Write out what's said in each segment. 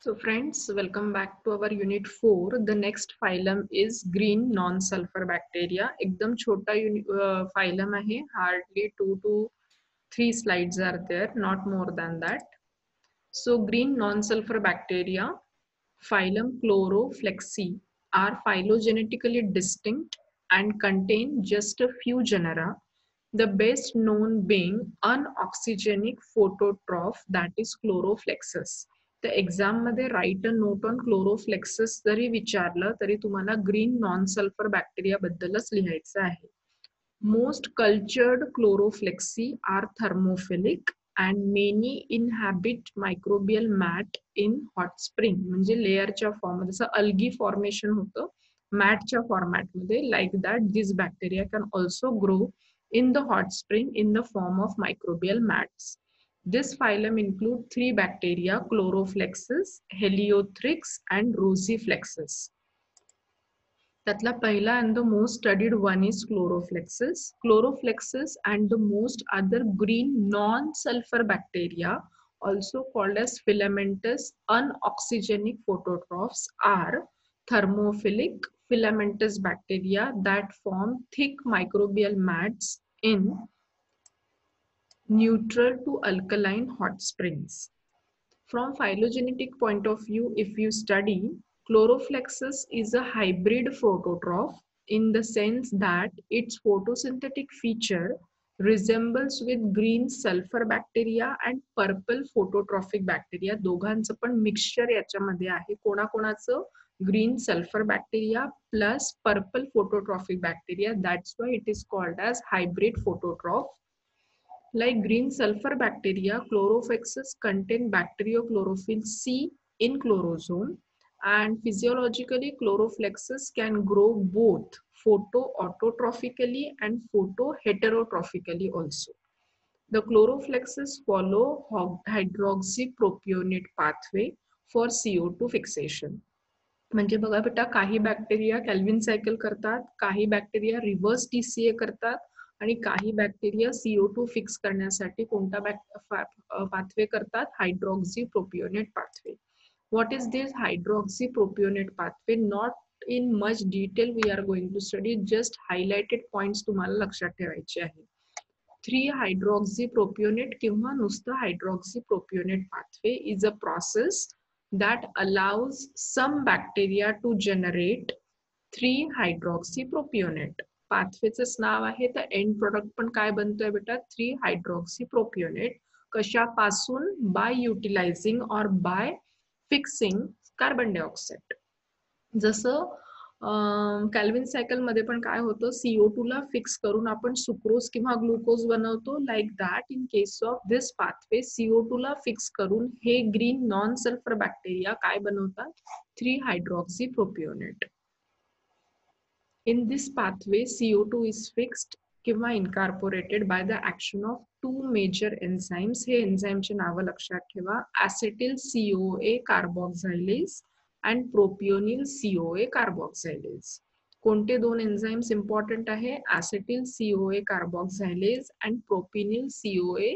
So friends, welcome back to our unit 4. The next phylum is green non-sulfur bacteria. एकदम छोटा phylum आहे. Hardly 2 to 3 slides are there, not more than that. So green non-sulfur bacteria, phylum Chloroflexi, are phylogenetically distinct and contain just a few genera, the best known being unoxygenic phototroph, that is Chloroflexus. The exam मध्ये write a note on Chloroflexus जरी विचारलं तरी तुम्हाला green non-sulfur bacteria बद्दलच लिहायचं आहे. Most cultured Chloroflexi are thermophilic and many inhabit microbial mat in hot spring. म्हणजे लेअरच्या form जसं algae formation होतं मॅटच्या फॉर्मॅटमध्ये, like that these bacteria can also grow in the hot spring in the form of microbial mats. This phylum includes 3 bacteria: Chloroflexus, Heliothrix and Rosiflexus. त्यातला पहिला and the most studied one is Chloroflexus. Chloroflexus and the most other green non-sulfur bacteria, also called as filamentous unoxygenic phototrophs, are thermophilic filamentous bacteria that form thick microbial mats in neutral to alkaline hot springs. From phylogenetic point of view, if you study, Chloroflexus is a hybrid phototroph in the sense that its photosynthetic feature resembles with green sulfur bacteria and purple phototrophic bacteria. दोघांचं पण mixture याच्यामध्ये आहे. कोणाकोणाचं green sulfur bacteria plus purple phototrophic bacteria. That's why it is called as hybrid phototroph. Like green sulfur bacteria, Chloroflexus contain bacteriochlorophyll C in chlorosome, and physiologically Chloroflexus can grow both photoautotrophically and photoheterotrophically also. The Chloroflexus follow hydroxypropionate pathway for CO2 fixation. म्हणजे बघा बेटा, काही bacteria कॅल्व्हिन cycle करतात, काही bacteria reverse TCA करतात आणि काही bacteria CO2 fix करण्यासाठी कोणता पाथवे करतात? हायड्रॉक्झीप्रोपियोनेट pathway. What is this hydroxypropionate pathway? Not in much detail we are going to study, just highlighted points तुम्हाला लक्षात ठेवायचे आहे. 3-hydroxypropionate किंवा नुसतं hydroxypropionate pathway is a process that allows some bacteria to generate 3-hydroxypropionate. पाथवेचंच नाव आहे, तर and product पण काय बनतोय बेटा? 3-hydroxypropionate. कशापासून? बाय युटिलायझिंग और बाय फिक्सिंग कार्बन डायऑक्साईड. जसं कॅल्व्हिन सायकल मध्ये पण काय होतं, CO2 ला फिक्स करून आपण सुक्रोज किंवा ग्लुकोज बनवतो. Like that in case of this pathway, CO2 ला फिक्स करून हे ग्रीन नॉन सल्फर बॅक्टेरिया काय बनवतात? 3-hydroxypropionate. In this pathway, CO2 is fixed किंवा incorporated by the action of 2 major enzymes. हे एन्झाईमचे नाव लक्षात ठेवा: acetyl CoA carboxylase and propionyl CoA carboxylase. कोणते दोन एन्झाईम्स इम्पॉर्टंट आहे? acetyl CoA carboxylase and propionyl CoA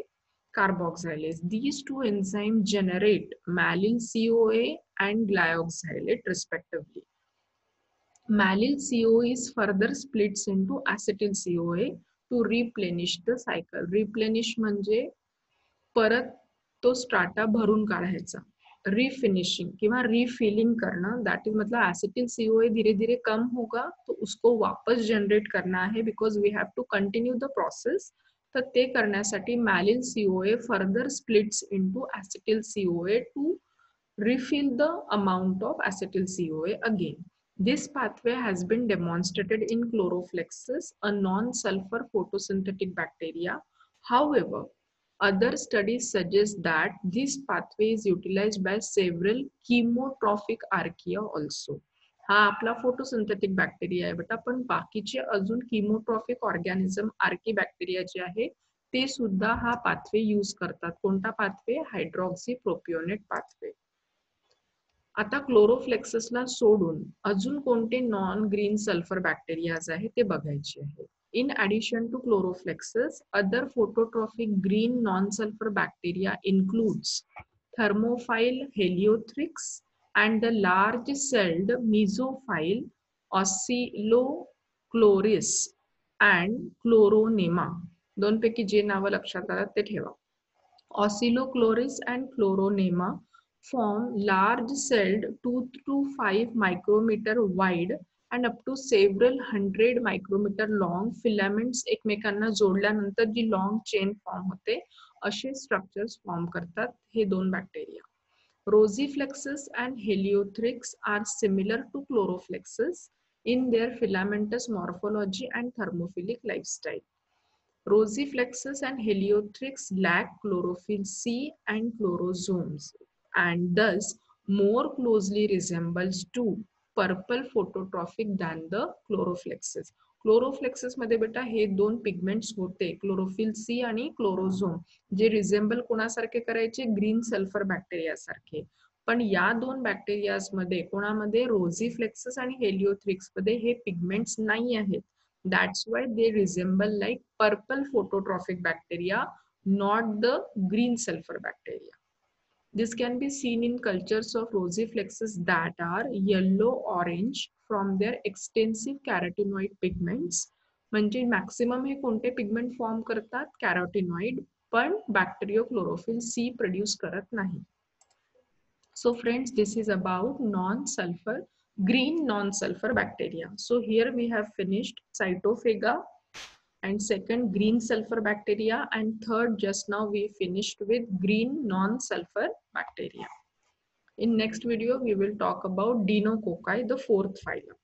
carboxylase. These two enzymes generate mallyl CoA and glyoxylate respectively. Mallyl CoA is further splits into acetyl CoA to replenish the cycle. Replenish म्हणजे परत तो strata भरून काढायचा. रिफिनिशिंग किंवा refilling करना, that is मतलब acetyl CoA धीरे धीरे कम होगा तो उसको वापस जनरेट करना है, because we have to continue the process. तर ते करण्यासाठी mallyl CoA further splits into acetyl CoA to refill the amount of acetyl CoA again. This pathway has been demonstrated in Chloroflexus, a non-sulfur photosynthetic bacteria. However, other studies suggest that this pathway is utilized by several chemotrophic archaea also. हा आपला photosynthetic bacteria आहे बेटा, पण बाकीचे अजून किमोट्रॉफिक organism Archie bacteria जे आहे ते सुद्धा हा पाथवे यूज करतात. कोणता पाथवे? हायड्रॉक्सीप्रोपियोनेट पाथवे. आता क्लोरोफ्लेक्ससला सोडून अजून कोणते नॉन ग्रीन सल्फर बॅक्टेरियाज आहे ते बघायचे आहे. In addition to Chloroflexus, other phototrophic green non-sulfur bacteria includes thermophile Heliothrix, and the large-celled mesophile Oscillochlorus and Chloronema. दोन पैकी जे नावं लक्षात आलं ते ठेवा. Oscillochlorus and Chloronema form large-celled 2 to 5 micrometer wide and up to several hundred micrometer long filaments एकमेकांना जोडल्यानंतर जी long chain form होते असे स्ट्रक्चर्स फॉर्म करतात हे दोन bacteria. Rosiflexus and Heliothrix are similar to Chloroflexus in their filamentous morphology and thermophilic lifestyle. Rosiflexus and Heliothrix lack chlorophyll C and chlorosomes and thus more closely resembles to purple phototrophic than the Chloroflexus. Chloroflexus मध्ये बेटा हे दोन pigments होते chlorophyll C आणि क्लोरोझोम जे रिझेंबल कोणासारखे करायचे green sulphur bacteria सारखे. पण या दोन बॅक्टेरियाज मध्ये कोणामध्ये रोझिफ्लेक्सस आणि हेलिओथ्रिक्स मध्ये हे पिगमेंट्स नाही आहेत. That's why they resemble like purple phototrophic bacteria, not the green sulfur bacteria. This can be seen in cultures of Rosiflexus that are yellow-orange from their extensive carotenoid pigments. म्हणजे maximum हे कोणते pigment form करतात कॅरोटिनॉइड, पण बॅक्टेरियोक्लोरोफिल सी produce करत नाही. So friends, this is about non-sulfur green non-sulfur bacteria. So here we have finished cytophaga and second green sulfur bacteria and third just now we finished with green non-sulfur bacteria. In next video we will talk about Dinococci, the fourth phylum.